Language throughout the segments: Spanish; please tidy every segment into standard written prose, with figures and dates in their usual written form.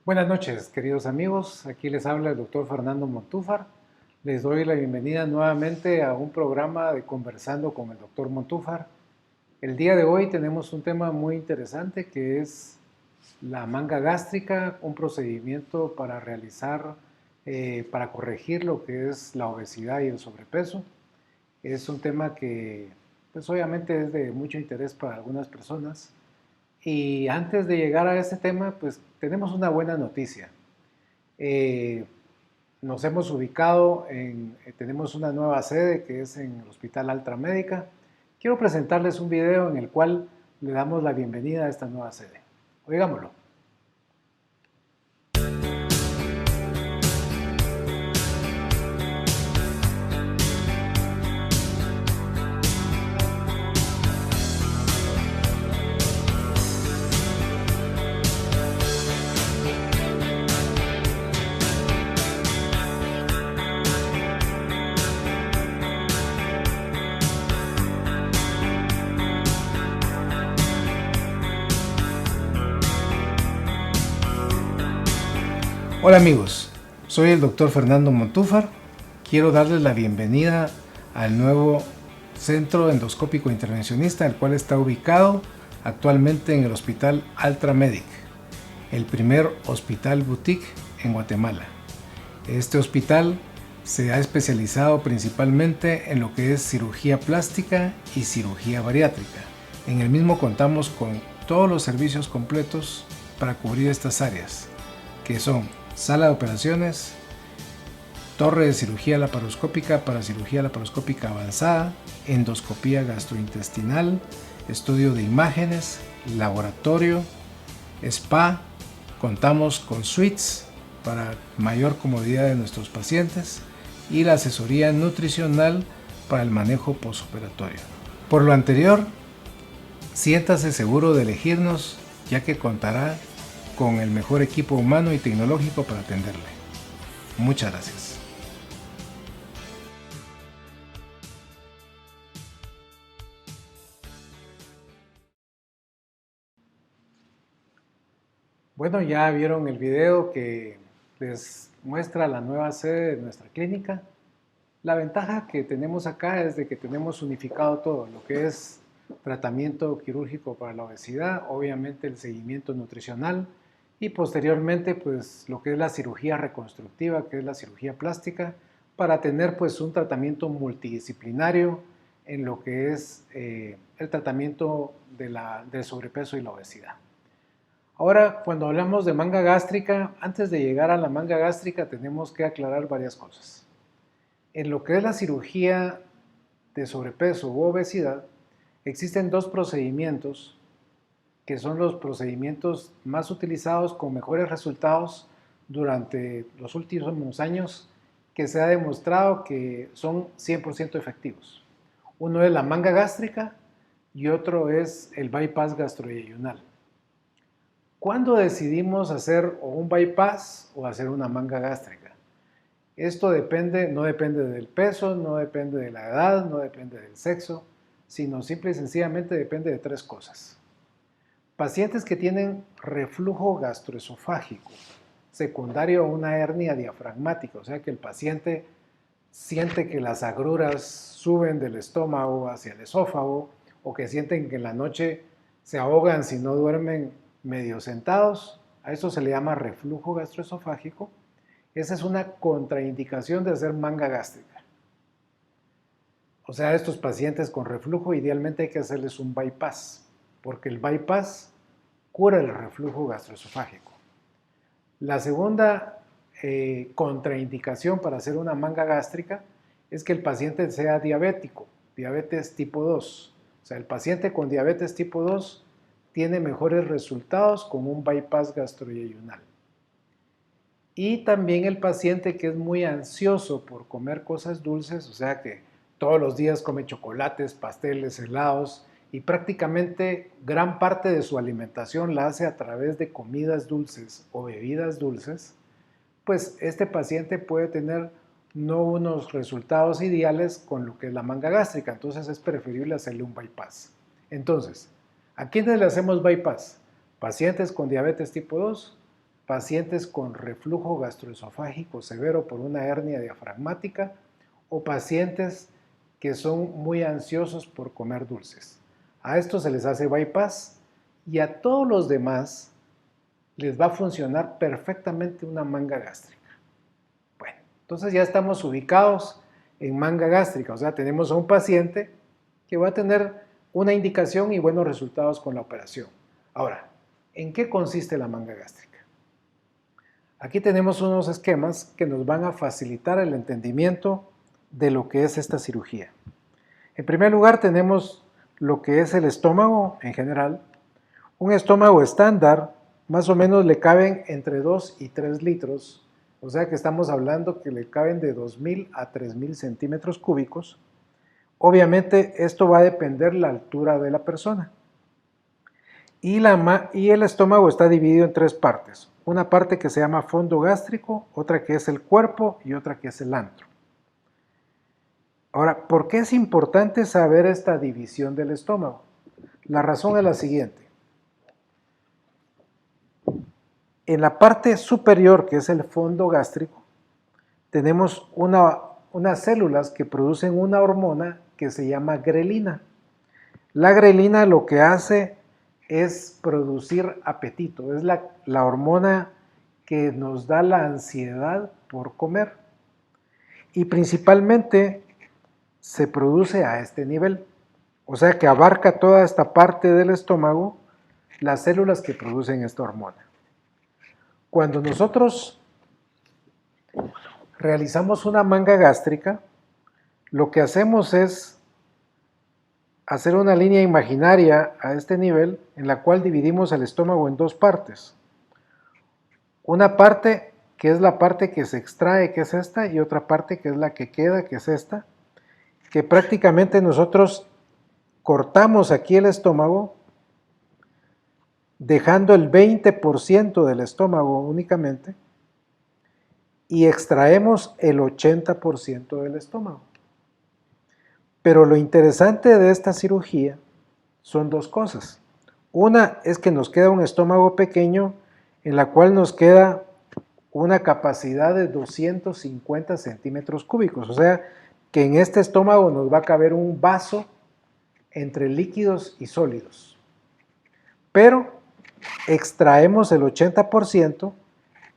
Buenas noches, queridos amigos. Aquí les habla el doctor Fernando Montúfar. Les doy la bienvenida nuevamente a un programa de Conversando con el doctor Montúfar. El día de hoy tenemos un tema muy interesante que es la manga gástrica, un procedimiento para realizar, para corregir lo que es la obesidad y el sobrepeso. Es un tema que, pues obviamente es de mucho interés para algunas personas. Y antes de llegar a ese tema, pues tenemos una buena noticia. Eh, Nos hemos ubicado tenemos una nueva sede que es en el Hospital Altra Médica. Quiero presentarles un video en el cual le damos la bienvenida a esta nueva sede. Oigámoslo. Hola amigos, soy el doctor Fernando Montúfar. Quiero darles la bienvenida al nuevo Centro Endoscópico Intervencionista, el cual está ubicado actualmente en el Hospital Altra Medic, el primer hospital boutique en Guatemala. Este hospital se ha especializado principalmente en lo que es cirugía plástica y cirugía bariátrica. En el mismo contamos con todos los servicios completos para cubrir estas áreas, que son sala de operaciones, torre de cirugía laparoscópica para cirugía laparoscópica avanzada, endoscopía gastrointestinal, estudio de imágenes, laboratorio, spa. Contamos con suites para mayor comodidad de nuestros pacientes y la asesoría nutricional para el manejo postoperatorio. Por lo anterior, siéntase seguro de elegirnos, ya que contará con el mejor equipo humano y tecnológico para atenderle. Muchas gracias. Bueno, ya vieron el video que les muestra la nueva sede de nuestra clínica. La ventaja que tenemos acá es de que tenemos unificado todo, lo que es tratamiento quirúrgico para la obesidad, obviamente el seguimiento nutricional, y posteriormente pues lo que es la cirugía reconstructiva, que es la cirugía plástica, para tener pues un tratamiento multidisciplinario en lo que es el tratamiento del sobrepeso y la obesidad. Ahora, cuando hablamos de manga gástrica, antes de llegar a la manga gástrica tenemos que aclarar varias cosas. En lo que es la cirugía de sobrepeso u obesidad, existen dos procedimientos que son los procedimientos más utilizados con mejores resultados durante los últimos años, que se ha demostrado que son 100% efectivos. Uno es la manga gástrica y otro es el bypass gastroyeyunal. ¿Cuándo decidimos hacer o un bypass o hacer una manga gástrica? Esto no depende del peso, no depende de la edad, no depende del sexo, sino simple y sencillamente depende de tres cosas. Pacientes que tienen reflujo gastroesofágico secundario a una hernia diafragmática, o sea que el paciente siente que las agruras suben del estómago hacia el esófago, o que sienten que en la noche se ahogan si no duermen medio sentados, a eso se le llama reflujo gastroesofágico. Esa es una contraindicación de hacer manga gástrica. O sea, estos pacientes con reflujo idealmente hay que hacerles un bypass, porque el bypass cura el reflujo gastroesofágico. La segunda contraindicación para hacer una manga gástrica es que el paciente sea diabético, diabetes tipo 2. O sea, el paciente con diabetes tipo 2 tiene mejores resultados con un bypass gastroyeyunal. Y también el paciente que es muy ansioso por comer cosas dulces, o sea que todos los días come chocolates, pasteles, helados, y prácticamente gran parte de su alimentación la hace a través de comidas dulces o bebidas dulces, pues este paciente puede tener no unos resultados ideales con lo que es la manga gástrica, entonces es preferible hacerle un bypass. Entonces, ¿a quiénes le hacemos bypass? Pacientes con diabetes tipo 2, pacientes con reflujo gastroesofágico severo por una hernia diafragmática o pacientes que son muy ansiosos por comer dulces. A estos se les hace bypass y a todos los demás les va a funcionar perfectamente una manga gástrica. Bueno, entonces ya estamos ubicados en manga gástrica, o sea, tenemos a un paciente que va a tener una indicación y buenos resultados con la operación. Ahora, ¿en qué consiste la manga gástrica? Aquí tenemos unos esquemas que nos van a facilitar el entendimiento de lo que es esta cirugía. En primer lugar tenemos lo que es el estómago en general. Un estómago estándar más o menos le caben entre 2 y 3 litros, o sea que estamos hablando que le caben de 2.000 a 3.000 centímetros cúbicos. Obviamente esto va a depender de la altura de la persona. Y el estómago está dividido en 3 partes. Una parte que se llama fondo gástrico, otra que es el cuerpo y otra que es el antro. Ahora, ¿por qué es importante saber esta división del estómago? La razón es la siguiente. En la parte superior, que es el fondo gástrico, tenemos unas células que producen una hormona que se llama grelina. La grelina lo que hace es producir apetito, es la hormona que nos da la ansiedad por comer. Y principalmente se produce a este nivel, o sea que abarca toda esta parte del estómago, las células que producen esta hormona. Cuando nosotros realizamos una manga gástrica, lo que hacemos es hacer una línea imaginaria a este nivel en la cual dividimos el estómago en 2 partes. Una parte que es la parte que se extrae, que es esta, y otra parte que es la que queda, que es esta, que prácticamente nosotros cortamos aquí el estómago, dejando el 20% del estómago únicamente, y extraemos el 80% del estómago. Pero lo interesante de esta cirugía son 2 cosas. Una es que nos queda un estómago pequeño en la cual nos queda una capacidad de 250 centímetros cúbicos, o sea que en este estómago nos va a caber un vaso entre líquidos y sólidos. Pero extraemos el 80%,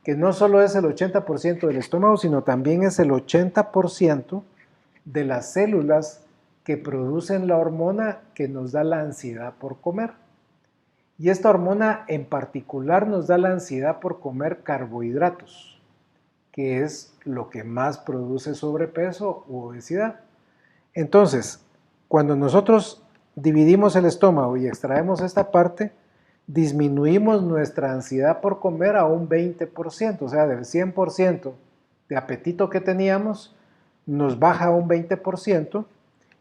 que no solo es el 80% del estómago, sino también es el 80% de las células que producen la hormona que nos da la ansiedad por comer. Y esta hormona en particular nos da la ansiedad por comer carbohidratos, que es lo que más produce sobrepeso u obesidad. Entonces, cuando nosotros dividimos el estómago y extraemos esta parte, disminuimos nuestra ansiedad por comer a un 20%, o sea, del 100% de apetito que teníamos, nos baja a un 20%,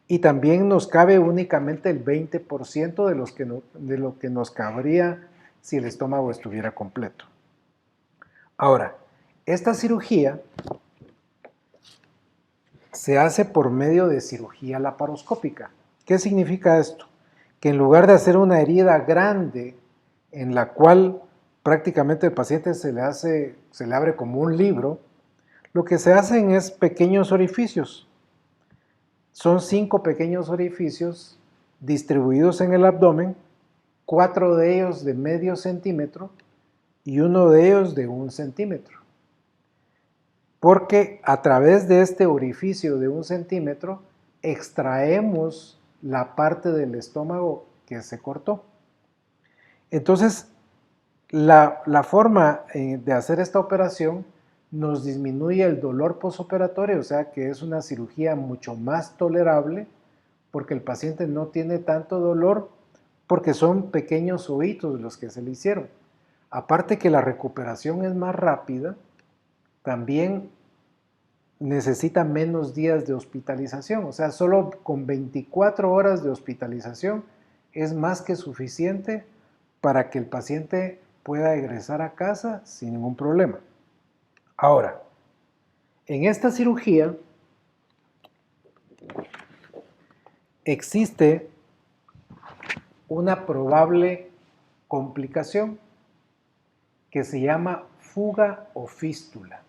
y también nos cabe únicamente el 20% de lo que nos cabría si el estómago estuviera completo. Ahora, esta cirugía se hace por medio de cirugía laparoscópica. ¿Qué significa esto? Que en lugar de hacer una herida grande en la cual prácticamente el paciente se le abre como un libro, lo que se hacen es pequeños orificios. Son 5 pequeños orificios distribuidos en el abdomen, 4 de ellos de medio centímetro y uno de ellos de 1 centímetro. Porque a través de este orificio de 1 centímetro extraemos la parte del estómago que se cortó. Entonces, la forma de hacer esta operación nos disminuye el dolor postoperatorio, o sea que es una cirugía mucho más tolerable porque el paciente no tiene tanto dolor porque son pequeños oídos los que se le hicieron. Aparte que la recuperación es más rápida, también necesita menos días de hospitalización, o sea, solo con 24 horas de hospitalización es más que suficiente para que el paciente pueda egresar a casa sin ningún problema. Ahora, en esta cirugía existe una probable complicación que se llama fuga o fístula.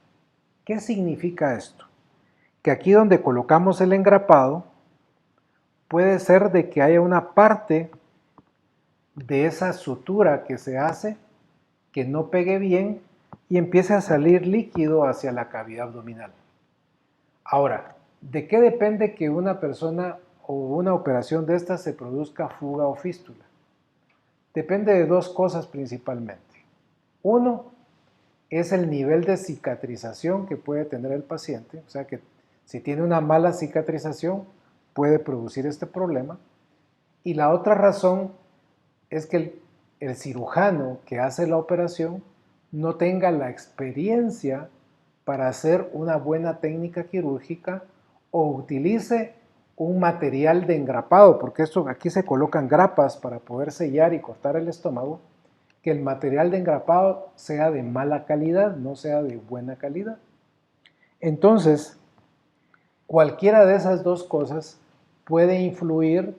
¿Qué significa esto? Que aquí donde colocamos el engrapado, puede ser de que haya una parte de esa sutura que se hace que no pegue bien y empiece a salir líquido hacia la cavidad abdominal. Ahora, ¿de qué depende que una persona o una operación de estas se produzca fuga o fístula? Depende de dos cosas principalmente. Uno es el nivel de cicatrización que puede tener el paciente, o sea que si tiene una mala cicatrización puede producir este problema. Y la otra razón es que el cirujano que hace la operación no tenga la experiencia para hacer una buena técnica quirúrgica o utilice un material de engrapado, porque esto aquí se colocan grapas para poder sellar y cortar el estómago, que el material de engrapado sea de mala calidad, no sea de buena calidad. Entonces, cualquiera de esas dos cosas puede influir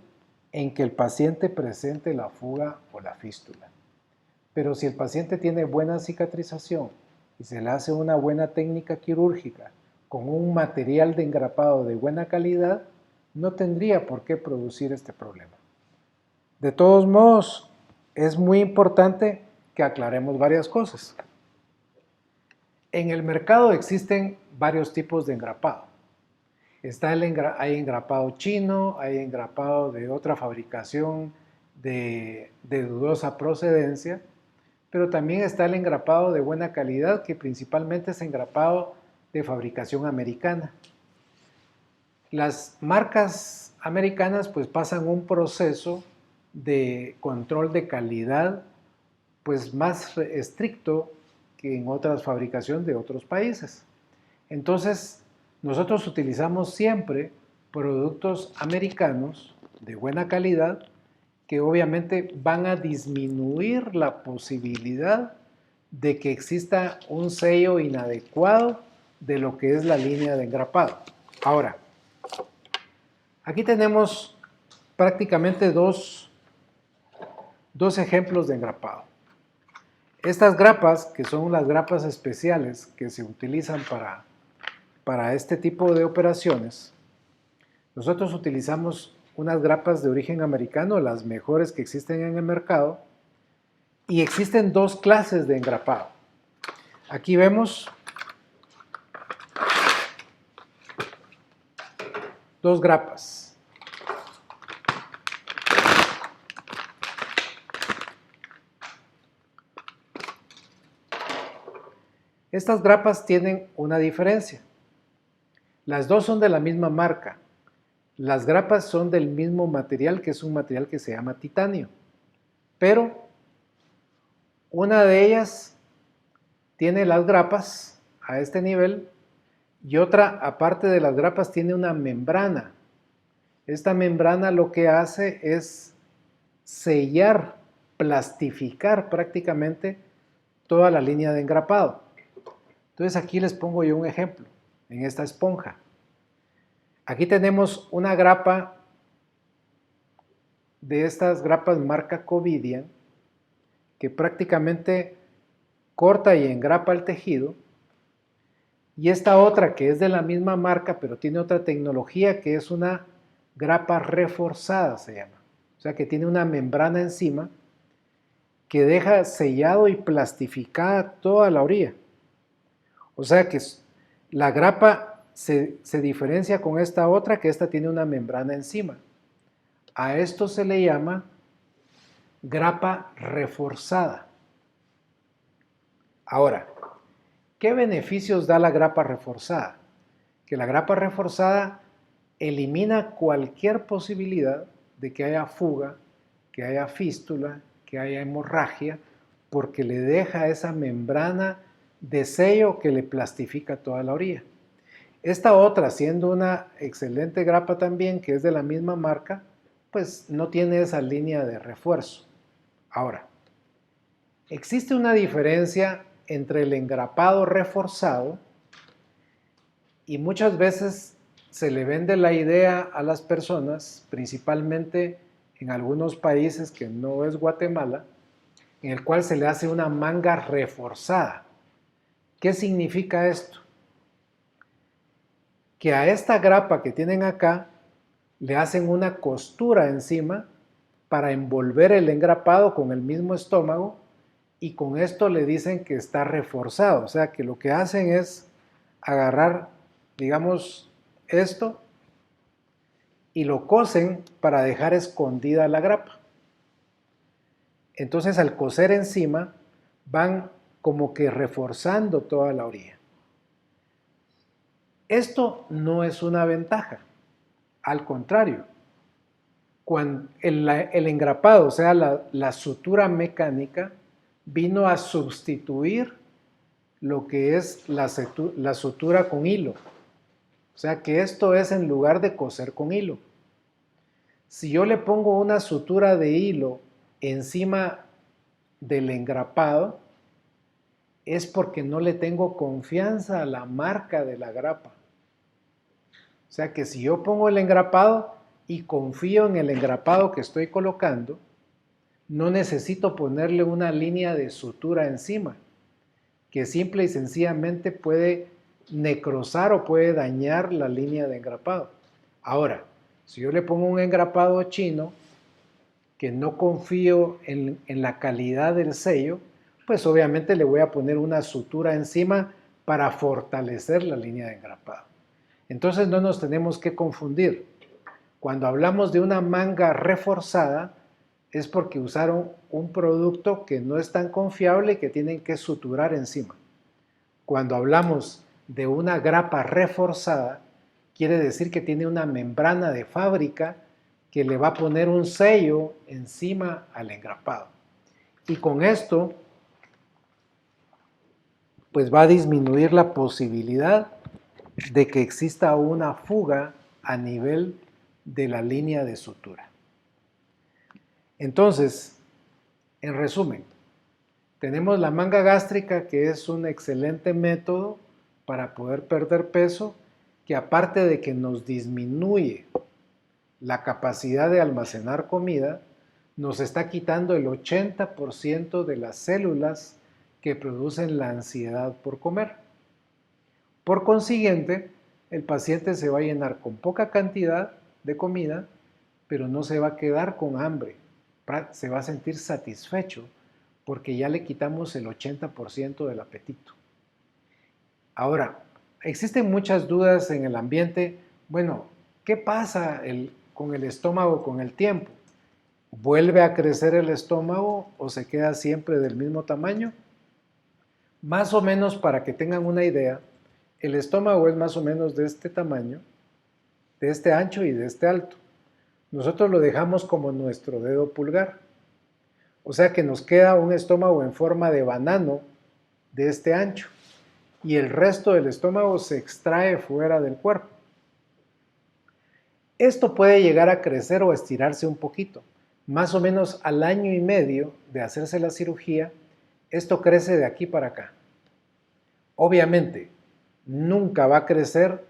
en que el paciente presente la fuga o la fístula. Pero si el paciente tiene buena cicatrización y se le hace una buena técnica quirúrgica con un material de engrapado de buena calidad, no tendría por qué producir este problema. De todos modos, es muy importante que aclaremos varias cosas. En el mercado existen varios tipos de engrapado. Hay engrapado chino, hay engrapado de otra fabricación de dudosa procedencia, pero también está el engrapado de buena calidad, que principalmente es engrapado de fabricación americana. Las marcas americanas pues pasan un proceso de control de calidad pues más estricto que en otras fabricaciones de otros países. Entonces, nosotros utilizamos siempre productos americanos de buena calidad que obviamente van a disminuir la posibilidad de que exista un sello inadecuado de lo que es la línea de engrapado. Ahora, aquí tenemos prácticamente dos ejemplos de engrapado. Estas grapas, que son las grapas especiales que se utilizan para este tipo de operaciones, nosotros utilizamos unas grapas de origen americano, las mejores que existen en el mercado, y existen dos clases de engrapado. Aquí vemos dos grapas. Estas grapas tienen una diferencia. Las dos son de la misma marca. Las grapas son del mismo material, que es un material que se llama titanio. Pero una de ellas tiene las grapas a este nivel y otra, aparte de las grapas, tiene una membrana. Esta membrana lo que hace es sellar, plastificar prácticamente toda la línea de engrapado. Entonces aquí les pongo yo un ejemplo en esta esponja. Aquí tenemos una grapa de estas grapas marca Covidien que prácticamente corta y engrapa el tejido, y esta otra que es de la misma marca pero tiene otra tecnología, que es una grapa reforzada se llama, o sea que tiene una membrana encima que deja sellado y plastificada toda la orilla. O sea que la grapa se diferencia con esta otra, que esta tiene una membrana encima. A esto se le llama grapa reforzada. Ahora, ¿qué beneficios da la grapa reforzada? Que la grapa reforzada elimina cualquier posibilidad de que haya fuga, que haya fístula, que haya hemorragia, porque le deja esa membrana de sello que le plastifica toda la orilla. Esta otra, siendo una excelente grapa también, que es de la misma marca, pues no tiene esa línea de refuerzo. Ahora, existe una diferencia entre el engrapado reforzado, y muchas veces se le vende la idea a las personas, principalmente en algunos países que no es Guatemala, en el cual se le hace una manga reforzada. ¿Qué significa esto? Que a esta grapa que tienen acá le hacen una costura encima para envolver el engrapado con el mismo estómago, y con esto le dicen que está reforzado. O sea que lo que hacen es agarrar, digamos, esto y lo cosen para dejar escondida la grapa. Entonces al coser encima van como que reforzando toda la orilla. Esto no es una ventaja, al contrario. Cuando el engrapado, o sea, la sutura mecánica, vino a sustituir lo que es la sutura con hilo. O sea que esto es en lugar de coser con hilo. Si yo le pongo una sutura de hilo encima del engrapado, es porque no le tengo confianza a la marca de la grapa. O sea que si yo pongo el engrapado y confío en el engrapado que estoy colocando, no necesito ponerle una línea de sutura encima, que simple y sencillamente puede necrosar o puede dañar la línea de engrapado. Ahora, si yo le pongo un engrapado chino, que no confío en la calidad del sello, pues obviamente le voy a poner una sutura encima para fortalecer la línea de engrapado. Entonces no nos tenemos que confundir. Cuando hablamos de una manga reforzada, es porque usaron un producto que no es tan confiable y que tienen que suturar encima. Cuando hablamos de una grapa reforzada, quiere decir que tiene una membrana de fábrica que le va a poner un sello encima al engrapado. Y con esto, pues va a disminuir la posibilidad de que exista una fuga a nivel de la línea de sutura. Entonces, en resumen, tenemos la manga gástrica, que es un excelente método para poder perder peso, que aparte de que nos disminuye la capacidad de almacenar comida, nos está quitando el 80% de las células que producen la ansiedad por comer. Por consiguiente, el paciente se va a llenar con poca cantidad de comida, pero no se va a quedar con hambre, se va a sentir satisfecho porque ya le quitamos el 80% del apetito. Ahora, existen muchas dudas en el ambiente. Bueno, ¿qué pasa con el estómago con el tiempo? ¿Vuelve a crecer el estómago o se queda siempre del mismo tamaño? Más o menos, para que tengan una idea, el estómago es más o menos de este tamaño, de este ancho y de este alto. Nosotros lo dejamos como nuestro dedo pulgar. O sea que nos queda un estómago en forma de banano de este ancho, y el resto del estómago se extrae fuera del cuerpo. Esto puede llegar a crecer o estirarse un poquito. Más o menos al año y medio de hacerse la cirugía, esto crece de aquí para acá. Obviamente, nunca va a crecer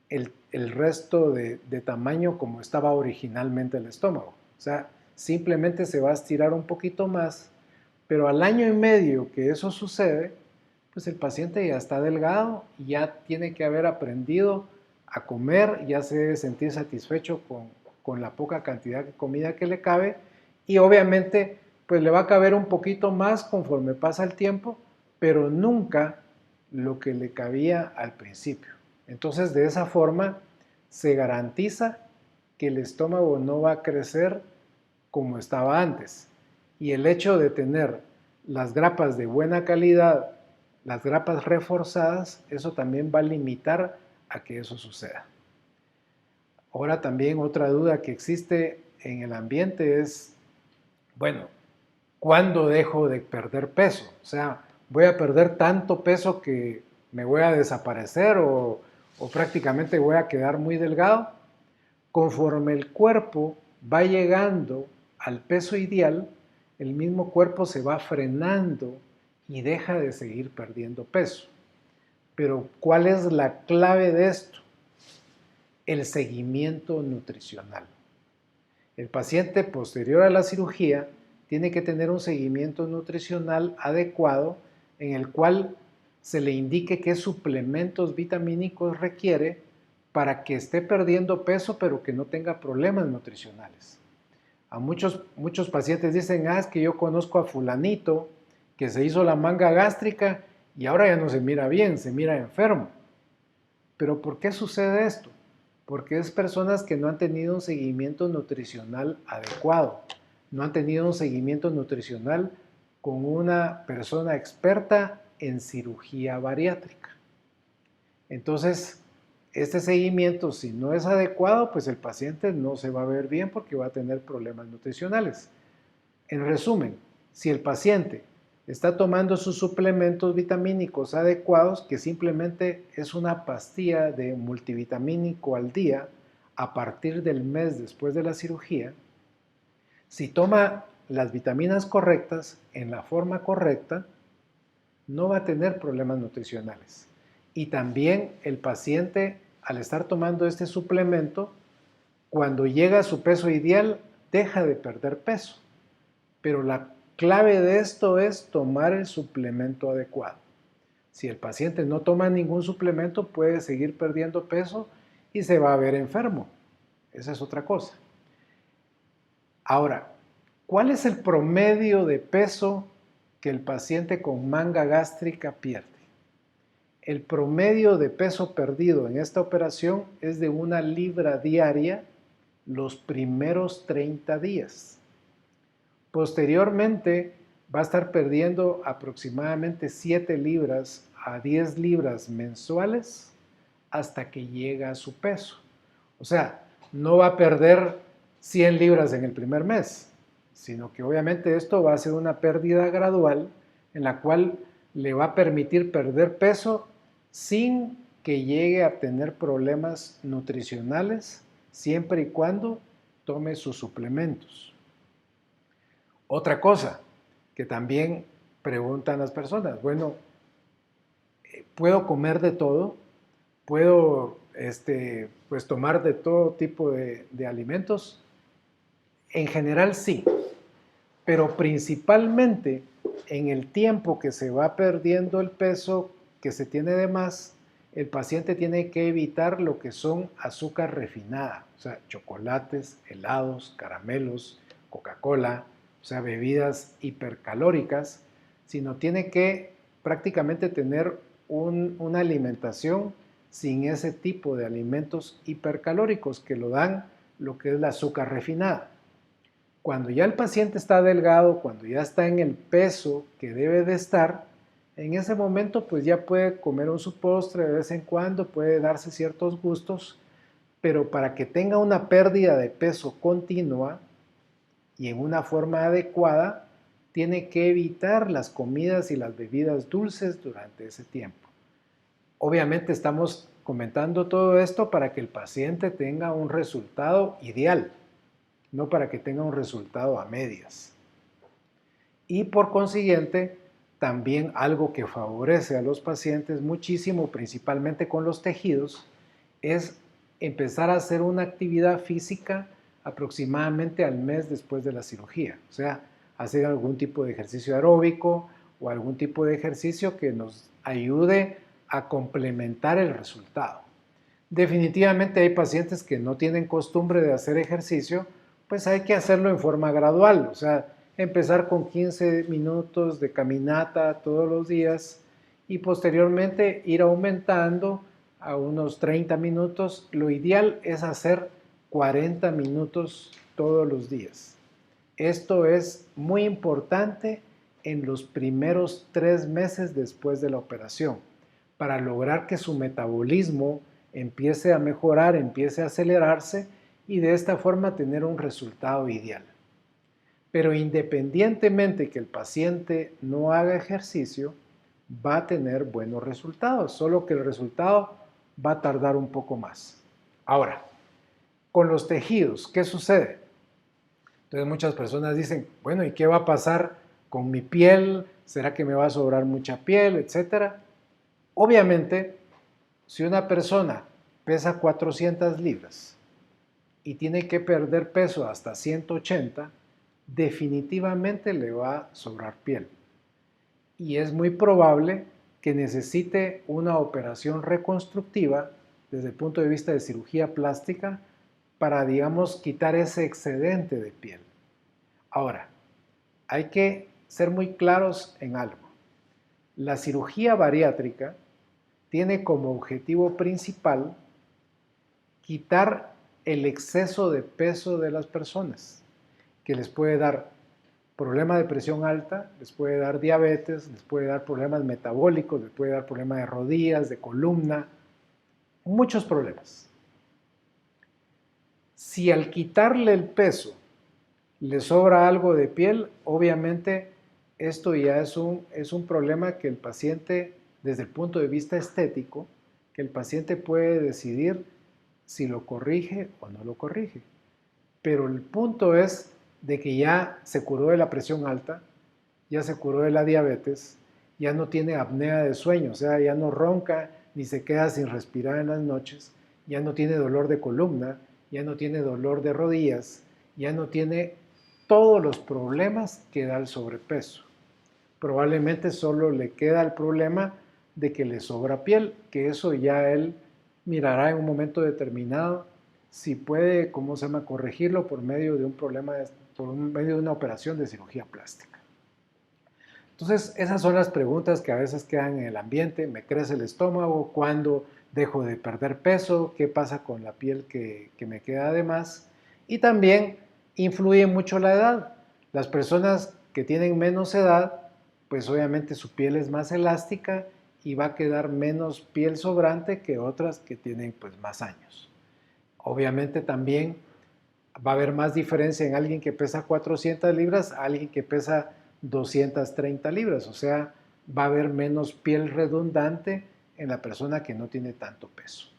el resto de tamaño como estaba originalmente el estómago. O sea, simplemente se va a estirar un poquito más, pero al año y medio que eso sucede, pues el paciente ya está delgado y ya tiene que haber aprendido a comer, ya se debe sentir satisfecho con la poca cantidad de comida que le cabe, y obviamente pues le va a caber un poquito más conforme pasa el tiempo, pero nunca lo que le cabía al principio. Entonces de esa forma se garantiza que el estómago no va a crecer como estaba antes. Y el hecho de tener las grapas de buena calidad, las grapas reforzadas, eso también va a limitar a que eso suceda. Ahora también otra duda que existe en el ambiente es, bueno, ¿cuándo dejo de perder peso? O sea, ¿voy a perder tanto peso que me voy a desaparecer o prácticamente voy a quedar muy delgado? Conforme el cuerpo va llegando al peso ideal, el mismo cuerpo se va frenando y deja de seguir perdiendo peso. Pero ¿cuál es la clave de esto? El seguimiento nutricional. El paciente posterior a la cirugía tiene que tener un seguimiento nutricional adecuado, en el cual se le indique qué suplementos vitamínicos requiere para que esté perdiendo peso pero que no tenga problemas nutricionales. A muchos pacientes dicen, es que yo conozco a fulanito que se hizo la manga gástrica y ahora ya no se mira bien, se mira enfermo. ¿Pero por qué sucede esto? Porque es personas que no han tenido un seguimiento nutricional adecuado, no han tenido un seguimiento nutricional con una persona experta en cirugía bariátrica. Entonces, este seguimiento, si no es adecuado, pues el paciente no se va a ver bien porque va a tener problemas nutricionales. En resumen, si el paciente está tomando sus suplementos vitamínicos adecuados, que simplemente es una pastilla de multivitamínico al día a partir del mes después de la cirugía, si toma las vitaminas correctas en la forma correcta, no va a tener problemas nutricionales. Y también el paciente, al estar tomando este suplemento, cuando llega a su peso ideal, deja de perder peso. Pero la clave de esto es tomar el suplemento adecuado. Si el paciente no toma ningún suplemento, puede seguir perdiendo peso y se va a ver enfermo. Esa es otra cosa. Ahora, ¿cuál es el promedio de peso que el paciente con manga gástrica pierde? El promedio de peso perdido en esta operación es de 1 libra diaria los primeros 30 días. Posteriormente va a estar perdiendo aproximadamente 7 libras a 10 libras mensuales hasta que llega a su peso. O sea, no va a perder 100 libras en el primer mes, sino que obviamente esto va a ser una pérdida gradual en la cual le va a permitir perder peso sin que llegue a tener problemas nutricionales, siempre y cuando tome sus suplementos. Otra cosa que también preguntan las personas, bueno, ¿puedo comer de todo? ¿Puedo pues tomar de todo tipo de alimentos? En general sí, pero principalmente en el tiempo que se va perdiendo el peso que se tiene de más, el paciente tiene que evitar lo que son azúcar refinada, o sea, chocolates, helados, caramelos, Coca-Cola, o sea, bebidas hipercalóricas, sino tiene que prácticamente tener una alimentación sin ese tipo de alimentos hipercalóricos que lo dan lo que es la azúcar refinada. Cuando ya el paciente está delgado, cuando ya está en el peso que debe de estar, en ese momento pues ya puede comer un su postre de vez en cuando, puede darse ciertos gustos, pero para que tenga una pérdida de peso continua y en una forma adecuada, tiene que evitar las comidas y las bebidas dulces durante ese tiempo. Obviamente estamos comentando todo esto para que el paciente tenga un resultado ideal, no para que tenga un resultado a medias. Y por consiguiente, también algo que favorece a los pacientes muchísimo, principalmente con los tejidos, es empezar a hacer una actividad física aproximadamente al mes después de la cirugía. O sea, hacer algún tipo de ejercicio aeróbico o algún tipo de ejercicio que nos ayude a complementar el resultado. Definitivamente hay pacientes que no tienen costumbre de hacer ejercicio, pues hay que hacerlo en forma gradual, o sea, empezar con 15 minutos de caminata todos los días y posteriormente ir aumentando a unos 30 minutos. Lo ideal es hacer 40 minutos todos los días. Esto es muy importante en los primeros 3 meses después de la operación para lograr que su metabolismo empiece a mejorar, empiece a acelerarse y de esta forma tener un resultado ideal. Pero independientemente que el paciente no haga ejercicio, va a tener buenos resultados, solo que el resultado va a tardar un poco más. Ahora, con los tejidos, ¿qué sucede? Entonces muchas personas dicen, bueno, ¿y qué va a pasar con mi piel? ¿Será que me va a sobrar mucha piel, etcétera? Obviamente, si una persona pesa 400 libras y tiene que perder peso hasta 180, definitivamente le va a sobrar piel. Y es muy probable que necesite una operación reconstructiva desde el punto de vista de cirugía plástica para, digamos, quitar ese excedente de piel. Ahora, hay que ser muy claros en algo. La cirugía bariátrica tiene como objetivo principal quitar el exceso de peso de las personas, que les puede dar problema de presión alta, les puede dar diabetes, les puede dar problemas metabólicos, les puede dar problemas de rodillas, de columna, muchos problemas. Si al quitarle el peso le sobra algo de piel, obviamente esto ya es un problema que el paciente, desde el punto de vista estético, que el paciente puede decidir si lo corrige o no lo corrige. Pero el punto es de que ya se curó de la presión alta, ya se curó de la diabetes, ya no tiene apnea de sueño, o sea, ya no ronca ni se queda sin respirar en las noches, ya no tiene dolor de columna, ya no tiene dolor de rodillas, ya no tiene todos los problemas que da el sobrepeso. Probablemente solo le queda el problema de que le sobra piel, que eso ya él mirará en un momento determinado si puede, ¿cómo se llama?, corregirlo por medio de un problema, por medio de una operación de cirugía plástica. Entonces, esas son las preguntas que a veces quedan en el ambiente. ¿Me crece el estómago? ¿Cuándo dejo de perder peso? ¿Qué pasa con la piel que me queda de más? Y también influye mucho la edad. Las personas que tienen menos edad, pues obviamente su piel es más elástica y va a quedar menos piel sobrante que otras que tienen pues más años. Obviamente también va a haber más diferencia en alguien que pesa 400 libras a alguien que pesa 230 libras, o sea, va a haber menos piel redundante en la persona que no tiene tanto peso.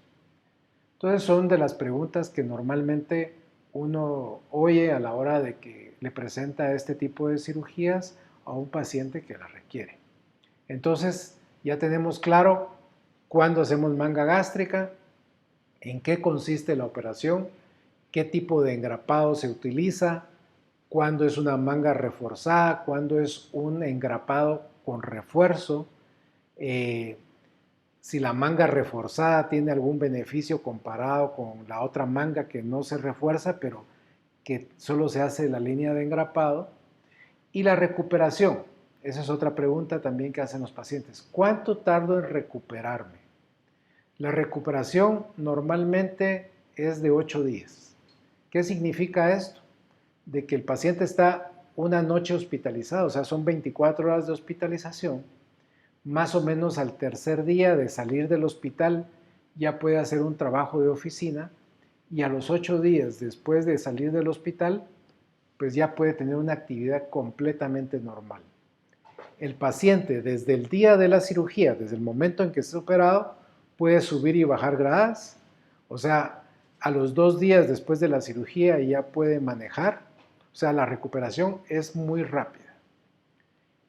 Entonces son de las preguntas que normalmente uno oye a la hora de que le presenta este tipo de cirugías a un paciente que la requiere. Entonces ya tenemos claro cuándo hacemos manga gástrica, en qué consiste la operación, qué tipo de engrapado se utiliza, cuándo es una manga reforzada, cuándo es un engrapado con refuerzo, si la manga reforzada tiene algún beneficio comparado con la otra manga que no se refuerza, pero que solo se hace la línea de engrapado. Y la recuperación, esa es otra pregunta también que hacen los pacientes. ¿Cuánto tardo en recuperarme? La recuperación normalmente es de 8 días. ¿Qué significa esto? De que el paciente está una noche hospitalizado, o sea, son 24 horas de hospitalización. Más o menos al tercer día de salir del hospital ya puede hacer un trabajo de oficina y a los 8 días después de salir del hospital, pues ya puede tener una actividad completamente normal. El paciente desde el día de la cirugía, desde el momento en que es operado, puede subir y bajar gradas, o sea, a los 2 días después de la cirugía ya puede manejar, o sea, la recuperación es muy rápida.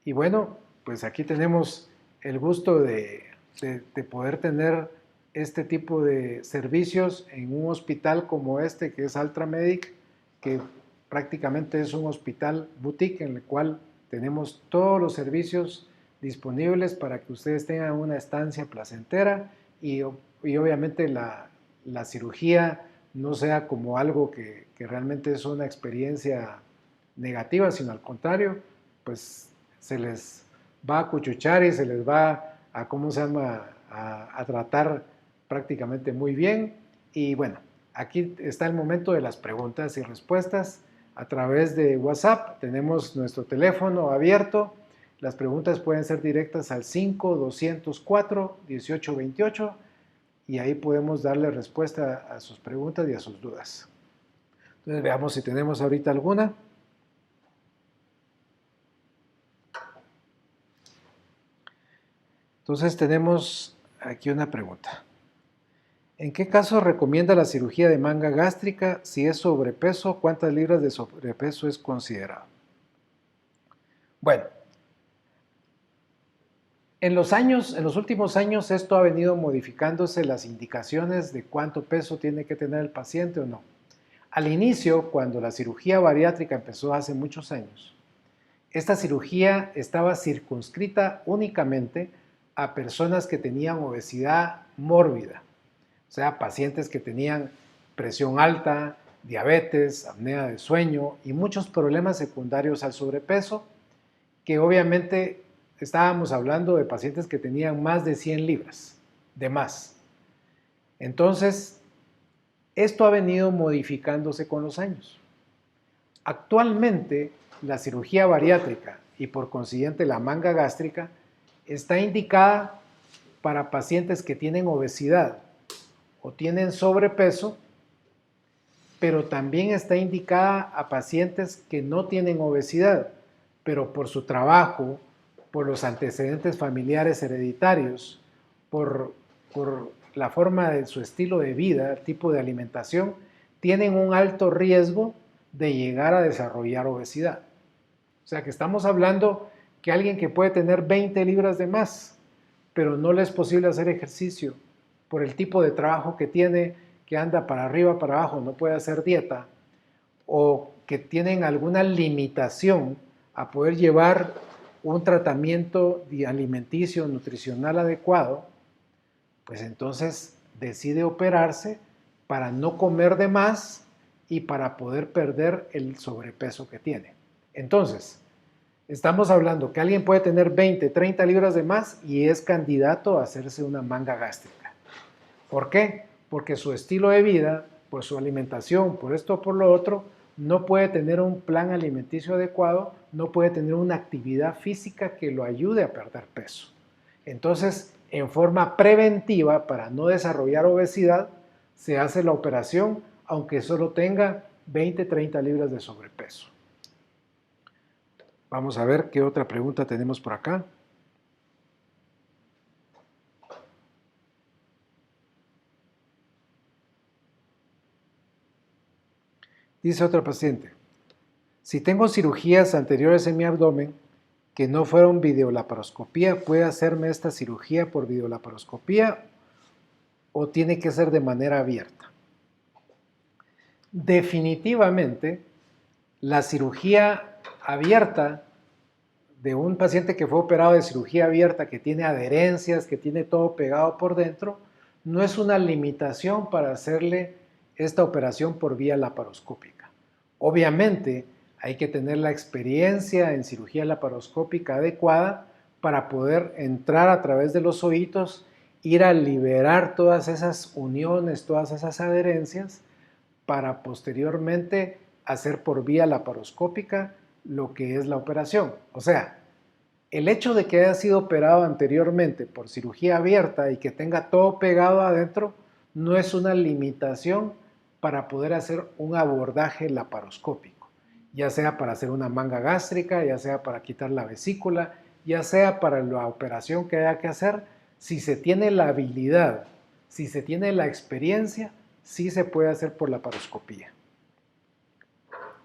Y bueno, pues aquí tenemos el gusto de poder tener este tipo de servicios en un hospital como este que es Altramedic, que prácticamente es un hospital boutique en el cual tenemos todos los servicios disponibles para que ustedes tengan una estancia placentera y obviamente la cirugía no sea como algo que realmente es una experiencia negativa, sino al contrario, pues se les va a cuchuchar y se les va a, ¿cómo se llama?, a tratar prácticamente muy bien. Y bueno, aquí está el momento de las preguntas y respuestas. A través de WhatsApp tenemos nuestro teléfono abierto. Las preguntas pueden ser directas al 5204-1828 y ahí podemos darle respuesta a sus preguntas y a sus dudas. Entonces veamos si tenemos ahorita alguna. Entonces tenemos aquí una pregunta. ¿En qué caso recomienda la cirugía de manga gástrica? Si es sobrepeso, ¿cuántas libras de sobrepeso es considerado? Bueno, en los últimos años esto ha venido modificándose las indicaciones de cuánto peso tiene que tener el paciente o no. Al inicio, cuando la cirugía bariátrica empezó hace muchos años, esta cirugía estaba circunscrita únicamente a personas que tenían obesidad mórbida, o sea, pacientes que tenían presión alta, diabetes, apnea de sueño y muchos problemas secundarios al sobrepeso, que obviamente estábamos hablando de pacientes que tenían más de 100 libras de más. Entonces, esto ha venido modificándose con los años. Actualmente, la cirugía bariátrica y por consiguiente la manga gástrica está indicada para pacientes que tienen obesidad o tienen sobrepeso, pero también está indicada a pacientes que no tienen obesidad, pero por su trabajo, por los antecedentes familiares hereditarios, por la forma de su estilo de vida, tipo de alimentación, tienen un alto riesgo de llegar a desarrollar obesidad. O sea que estamos hablando que alguien que puede tener 20 libras de más, pero no le es posible hacer ejercicio por el tipo de trabajo que tiene, que anda para arriba, para abajo, no puede hacer dieta, o que tienen alguna limitación a poder llevar un tratamiento alimenticio, nutricional adecuado, pues entonces decide operarse para no comer de más y para poder perder el sobrepeso que tiene. Entonces, estamos hablando que alguien puede tener 20, 30 libras de más y es candidato a hacerse una manga gástrica. ¿Por qué? Porque su estilo de vida, por su alimentación, por esto o por lo otro, no puede tener un plan alimenticio adecuado, no puede tener una actividad física que lo ayude a perder peso. Entonces, en forma preventiva, para no desarrollar obesidad, se hace la operación aunque solo tenga 20, 30 libras de sobrepeso. Vamos a ver qué otra pregunta tenemos por acá. Dice otra paciente, si tengo cirugías anteriores en mi abdomen que no fueron videolaparoscopía, ¿puede hacerme esta cirugía por videolaparoscopía o tiene que ser de manera abierta? Definitivamente, la cirugía abierta de un paciente que fue operado de cirugía abierta, que tiene adherencias, que tiene todo pegado por dentro, no es una limitación para hacerle esta operación por vía laparoscópica. Obviamente, hay que tener la experiencia en cirugía laparoscópica adecuada para poder entrar a través de los oídos, ir a liberar todas esas uniones, todas esas adherencias, para posteriormente hacer por vía laparoscópica lo que es la operación. O sea, el hecho de que haya sido operado anteriormente por cirugía abierta y que tenga todo pegado adentro no es una limitación para poder hacer un abordaje laparoscópico, ya sea para hacer una manga gástrica, ya sea para quitar la vesícula, ya sea para la operación que haya que hacer. Si se tiene la habilidad, si se tiene la experiencia, sí se puede hacer por laparoscopía.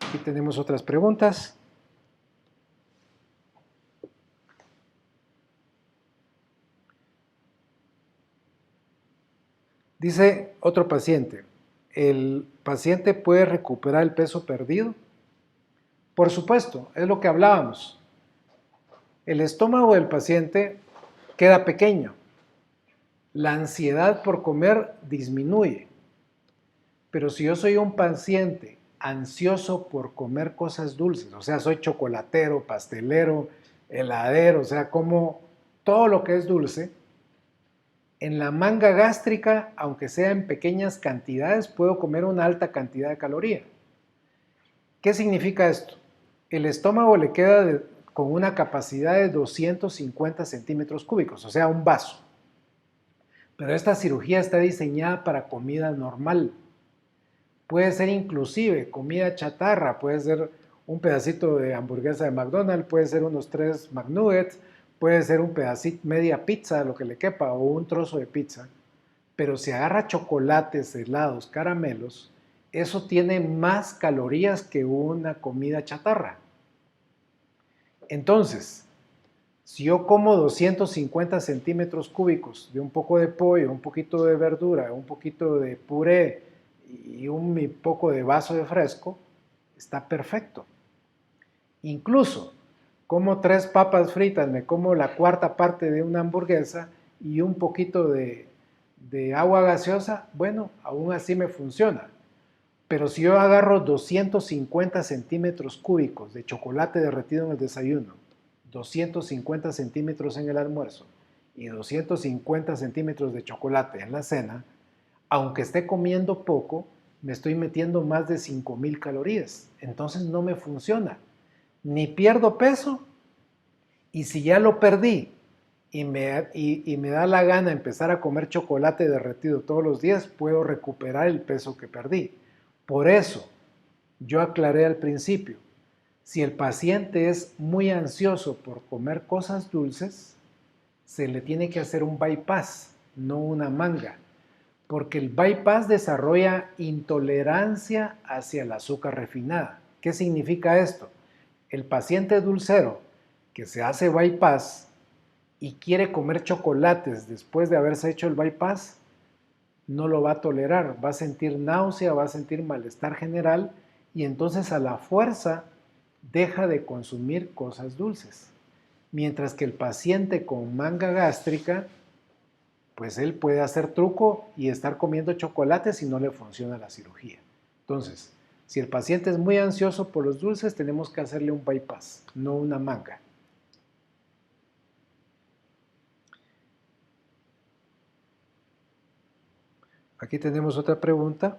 Aquí tenemos otras preguntas. Dice otro paciente, ¿el paciente puede recuperar el peso perdido? Por supuesto, es lo que hablábamos. El estómago del paciente queda pequeño. La ansiedad por comer disminuye. Pero si yo soy un paciente ansioso por comer cosas dulces, o sea, soy chocolatero, pastelero, heladero, o sea, como todo lo que es dulce, en la manga gástrica, aunque sea en pequeñas cantidades, puedo comer una alta cantidad de caloría. ¿Qué significa esto? El estómago le queda con una capacidad de 250 centímetros cúbicos, o sea, un vaso. Pero esta cirugía está diseñada para comida normal. Puede ser inclusive comida chatarra, puede ser un pedacito de hamburguesa de McDonald's, puede ser unos 3 McNuggets, puede ser un pedacito, media pizza, lo que le quepa, o un trozo de pizza. Pero si agarra chocolates, helados, caramelos, eso tiene más calorías que una comida chatarra. Entonces, si yo como 250 centímetros cúbicos de un poco de pollo, un poquito de verdura, un poquito de puré y un poco de vaso de fresco, está perfecto. Incluso como 3 papas fritas, me como la cuarta parte de una hamburguesa y un poquito de agua gaseosa, bueno, aún así me funciona. Pero si yo agarro 250 centímetros cúbicos de chocolate derretido en el desayuno, 250 centímetros en el almuerzo y 250 centímetros de chocolate en la cena, aunque esté comiendo poco, me estoy metiendo más de 5.000 calorías. Entonces no me funciona. Ni pierdo peso, y si ya lo perdí y me da la gana empezar a comer chocolate derretido todos los días, puedo recuperar el peso que perdí. Por eso, yo aclaré al principio, si el paciente es muy ansioso por comer cosas dulces, se le tiene que hacer un bypass, no una manga, porque el bypass desarrolla intolerancia hacia el azúcar refinada. ¿Qué significa esto? El paciente dulcero que se hace bypass y quiere comer chocolates después de haberse hecho el bypass, no lo va a tolerar, va a sentir náusea, va a sentir malestar general y entonces a la fuerza deja de consumir cosas dulces. Mientras que el paciente con manga gástrica, pues él puede hacer truco y estar comiendo chocolate si no le funciona la cirugía. Entonces, si el paciente es muy ansioso por los dulces, tenemos que hacerle un bypass, no una manga. Aquí tenemos otra pregunta.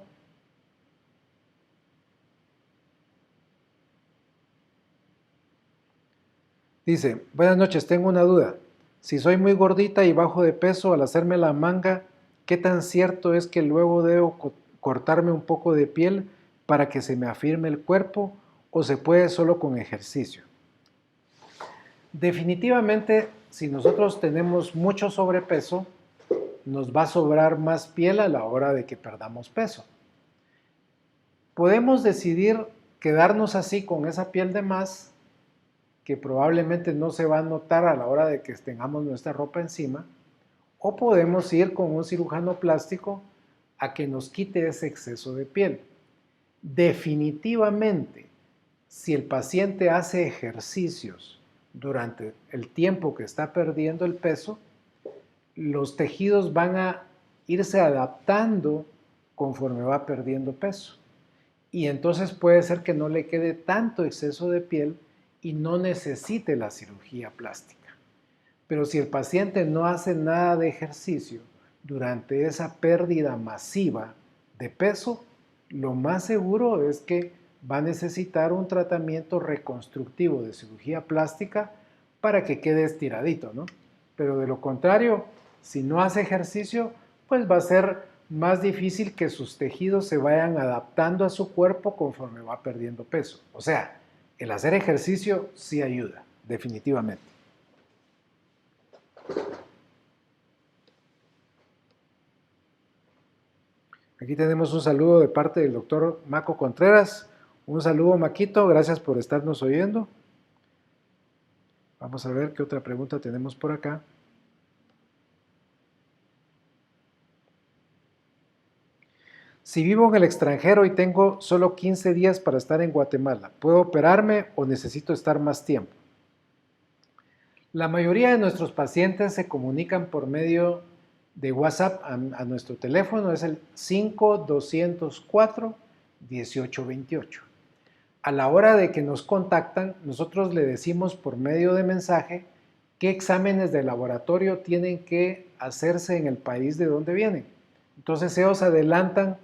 Dice, buenas noches, tengo una duda. Si soy muy gordita y bajo de peso al hacerme la manga, ¿qué tan cierto es que luego debo cortarme un poco de piel para que se me afirme el cuerpo o se puede solo con ejercicio? Definitivamente, si nosotros tenemos mucho sobrepeso, nos va a sobrar más piel a la hora de que perdamos peso. Podemos decidir quedarnos así con esa piel de más, que probablemente no se va a notar a la hora de que tengamos nuestra ropa encima, o podemos ir con un cirujano plástico a que nos quite ese exceso de piel. Definitivamente, si el paciente hace ejercicios durante el tiempo que está perdiendo el peso, los tejidos van a irse adaptando conforme va perdiendo peso. Y entonces puede ser que no le quede tanto exceso de piel y no necesite la cirugía plástica. Pero si el paciente no hace nada de ejercicio durante esa pérdida masiva de peso, lo más seguro es que va a necesitar un tratamiento reconstructivo de cirugía plástica para que quede estiradito, ¿no? Pero de lo contrario, si no hace ejercicio, pues va a ser más difícil que sus tejidos se vayan adaptando a su cuerpo conforme va perdiendo peso. O sea, el hacer ejercicio sí ayuda, definitivamente. Aquí tenemos un saludo de parte del doctor Maco Contreras. Un saludo, Maquito, gracias por estarnos oyendo. Vamos a ver qué otra pregunta tenemos por acá. Si vivo en el extranjero y tengo solo 15 días para estar en Guatemala, ¿puedo operarme o necesito estar más tiempo? La mayoría de nuestros pacientes se comunican por medio de WhatsApp a nuestro teléfono, es el 5204-1828. A la hora de que nos contactan, nosotros le decimos por medio de mensaje qué exámenes de laboratorio tienen que hacerse en el país de donde vienen. Entonces ellos adelantan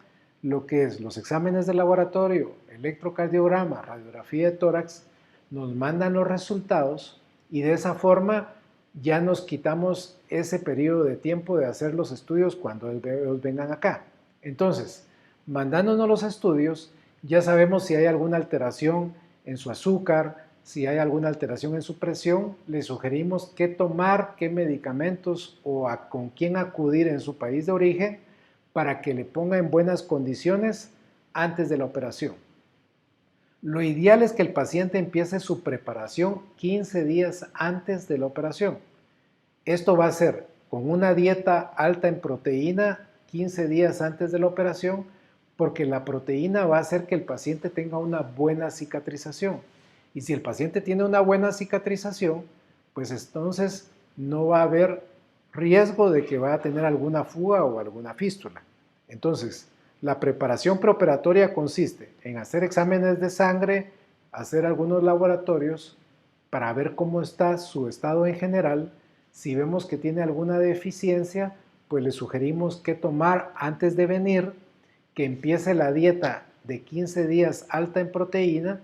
lo que es los exámenes de laboratorio, electrocardiograma, radiografía de tórax, nos mandan los resultados y de esa forma ya nos quitamos ese periodo de tiempo de hacer los estudios cuando ellos vengan acá. Entonces, mandándonos los estudios, ya sabemos si hay alguna alteración en su azúcar, si hay alguna alteración en su presión, le sugerimos qué tomar, qué medicamentos o con quién acudir en su país de origen para que le ponga en buenas condiciones antes de la operación. Lo ideal es que el paciente empiece su preparación 15 días antes de la operación. Esto va a ser con una dieta alta en proteína 15 días antes de la operación, porque la proteína va a hacer que el paciente tenga una buena cicatrización. Y si el paciente tiene una buena cicatrización, pues entonces no va a haber riesgo de que vaya a tener alguna fuga o alguna fístula. Entonces, la preparación preoperatoria consiste en hacer exámenes de sangre, hacer algunos laboratorios para ver cómo está su estado en general. Si vemos que tiene alguna deficiencia, pues le sugerimos que tomar antes de venir, que empiece la dieta de 15 días alta en proteína,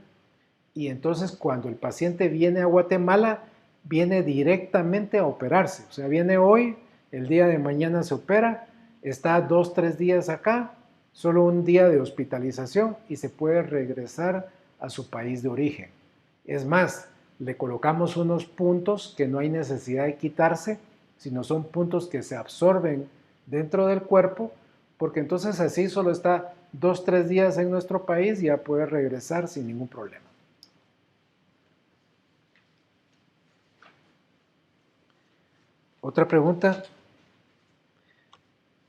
y entonces cuando el paciente viene a Guatemala, viene directamente a operarse. O sea, viene hoy, el día de mañana se opera, está 2, 3 días acá, solo un día de hospitalización y se puede regresar a su país de origen. Es más, le colocamos unos puntos que no hay necesidad de quitarse, sino son puntos que se absorben dentro del cuerpo, porque entonces así solo está 2, 3 días en nuestro país y ya puede regresar sin ningún problema. Otra pregunta.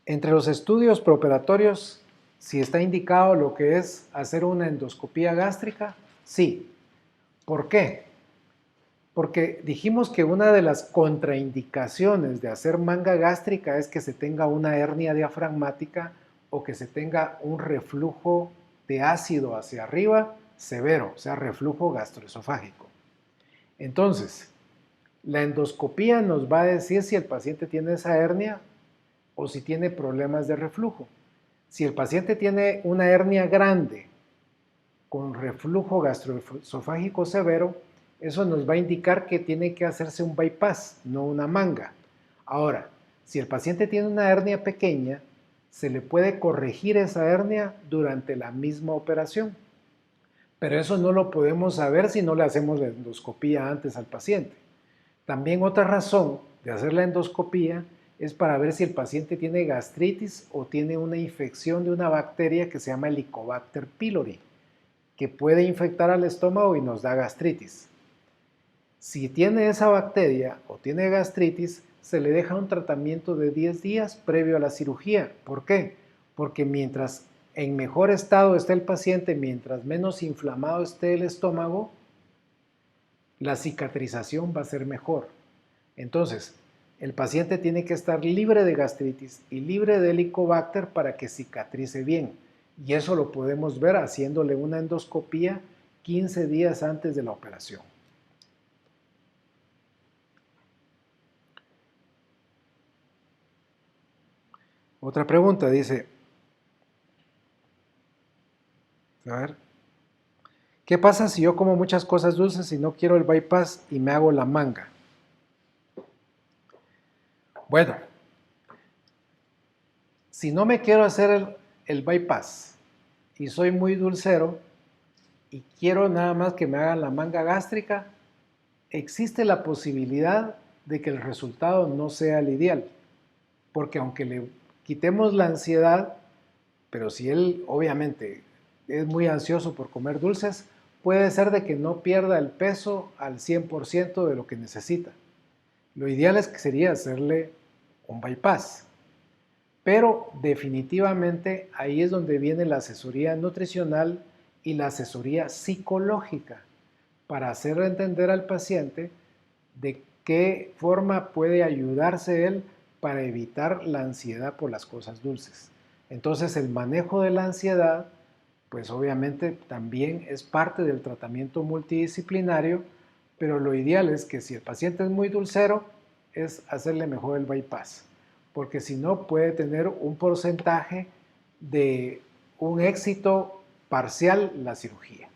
Entre los estudios preoperatorios, si está indicado lo que es hacer una endoscopía gástrica, sí. ¿Por qué? Porque dijimos que una de las contraindicaciones de hacer manga gástrica es que se tenga una hernia diafragmática o que se tenga un reflujo de ácido hacia arriba severo, o sea, reflujo gastroesofágico. Entonces, la endoscopía nos va a decir si el paciente tiene esa hernia o si tiene problemas de reflujo. Si el paciente tiene una hernia grande con reflujo gastroesofágico severo, eso nos va a indicar que tiene que hacerse un bypass, no una manga. Ahora, si el paciente tiene una hernia pequeña, se le puede corregir esa hernia durante la misma operación. Pero eso no lo podemos saber si no le hacemos la endoscopía antes al paciente. También otra razón de hacer la endoscopía es para ver si el paciente tiene gastritis o tiene una infección de una bacteria que se llama Helicobacter pylori, que puede infectar al estómago y nos da gastritis. Si tiene esa bacteria o tiene gastritis, se le deja un tratamiento de 10 días previo a la cirugía. ¿Por qué? Porque mientras en mejor estado esté el paciente, mientras menos inflamado esté el estómago, la cicatrización va a ser mejor. Entonces, el paciente tiene que estar libre de gastritis y libre de Helicobacter para que cicatrice bien. Y eso lo podemos ver haciéndole una endoscopía 15 días antes de la operación. Otra pregunta dice, a ver, ¿qué pasa si yo como muchas cosas dulces y no quiero el bypass y me hago la manga? Bueno, si no me quiero hacer el bypass y soy muy dulcero y quiero nada más que me hagan la manga gástrica, existe la posibilidad de que el resultado no sea el ideal. Porque aunque le quitemos la ansiedad, pero si él obviamente es muy ansioso por comer dulces, puede ser de que no pierda el peso al 100% de lo que necesita. Lo ideal es que sería hacerle un bypass. Pero definitivamente ahí es donde viene la asesoría nutricional y la asesoría psicológica para hacer entender al paciente de qué forma puede ayudarse él para evitar la ansiedad por las cosas dulces. Entonces el manejo de la ansiedad, pues obviamente también es parte del tratamiento multidisciplinario, pero lo ideal es que si el paciente es muy dulcero, es hacerle mejor el bypass, porque si no puede tener un porcentaje de un éxito parcial la cirugía.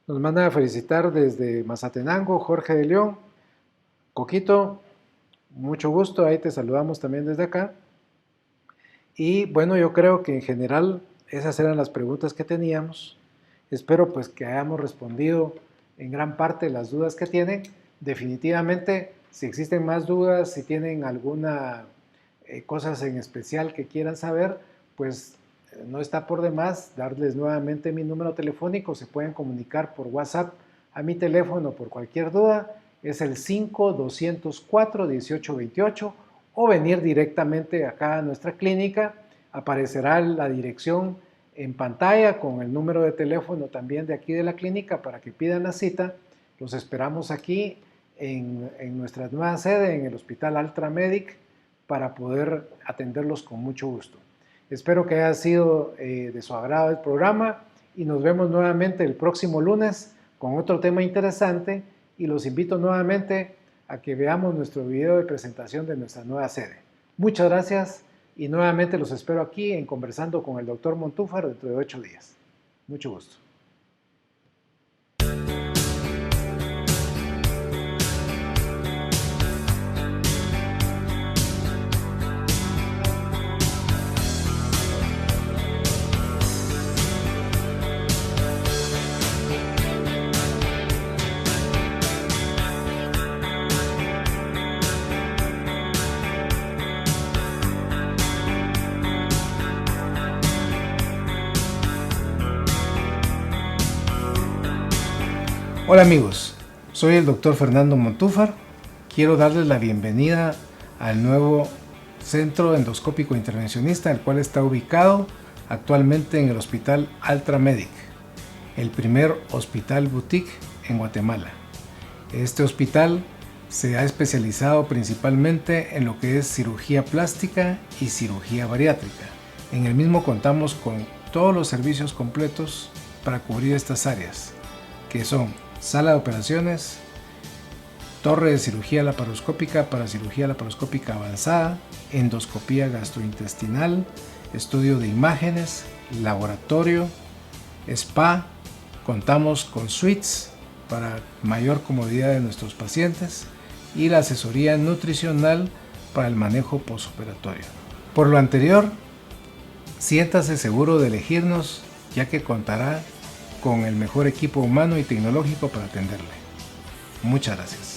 Nos manda a felicitar desde Mazatenango, Jorge de León. Coquito, mucho gusto, ahí te saludamos también desde acá. Y bueno, yo creo que en general esas eran las preguntas que teníamos. Espero pues que hayamos respondido en gran parte las dudas que tienen. Definitivamente, si existen más dudas, si tienen alguna cosas en especial que quieran saber, pues no está por demás darles nuevamente mi número telefónico. Se pueden comunicar por WhatsApp a mi teléfono por cualquier duda. Es el 5204-1828 o venir directamente acá a nuestra clínica. Aparecerá la dirección en pantalla con el número de teléfono también de aquí de la clínica para que pidan la cita. Los esperamos aquí en nuestra nueva sede, en el Hospital Altramedic, para poder atenderlos con mucho gusto. Espero que haya sido de su agrado el programa y nos vemos nuevamente el próximo lunes con otro tema interesante, y los invito nuevamente a que veamos nuestro video de presentación de nuestra nueva sede. Muchas gracias y nuevamente los espero aquí en Conversando con el Dr. Montúfar dentro de 8 días. Mucho gusto. Hola amigos, soy el Dr. Fernando Montúfar. Quiero darles la bienvenida al nuevo Centro Endoscópico Intervencionista, el cual está ubicado actualmente en el Hospital Altramedic, el primer hospital boutique en Guatemala. Este hospital se ha especializado principalmente en lo que es cirugía plástica y cirugía bariátrica. En el mismo contamos con todos los servicios completos para cubrir estas áreas, que son sala de operaciones, torre de cirugía laparoscópica para cirugía laparoscópica avanzada, endoscopía gastrointestinal, estudio de imágenes, laboratorio, spa. Contamos con suites para mayor comodidad de nuestros pacientes y la asesoría nutricional para el manejo postoperatorio. Por lo anterior, siéntase seguro de elegirnos, ya que contará con el mejor equipo humano y tecnológico para atenderle. Muchas gracias.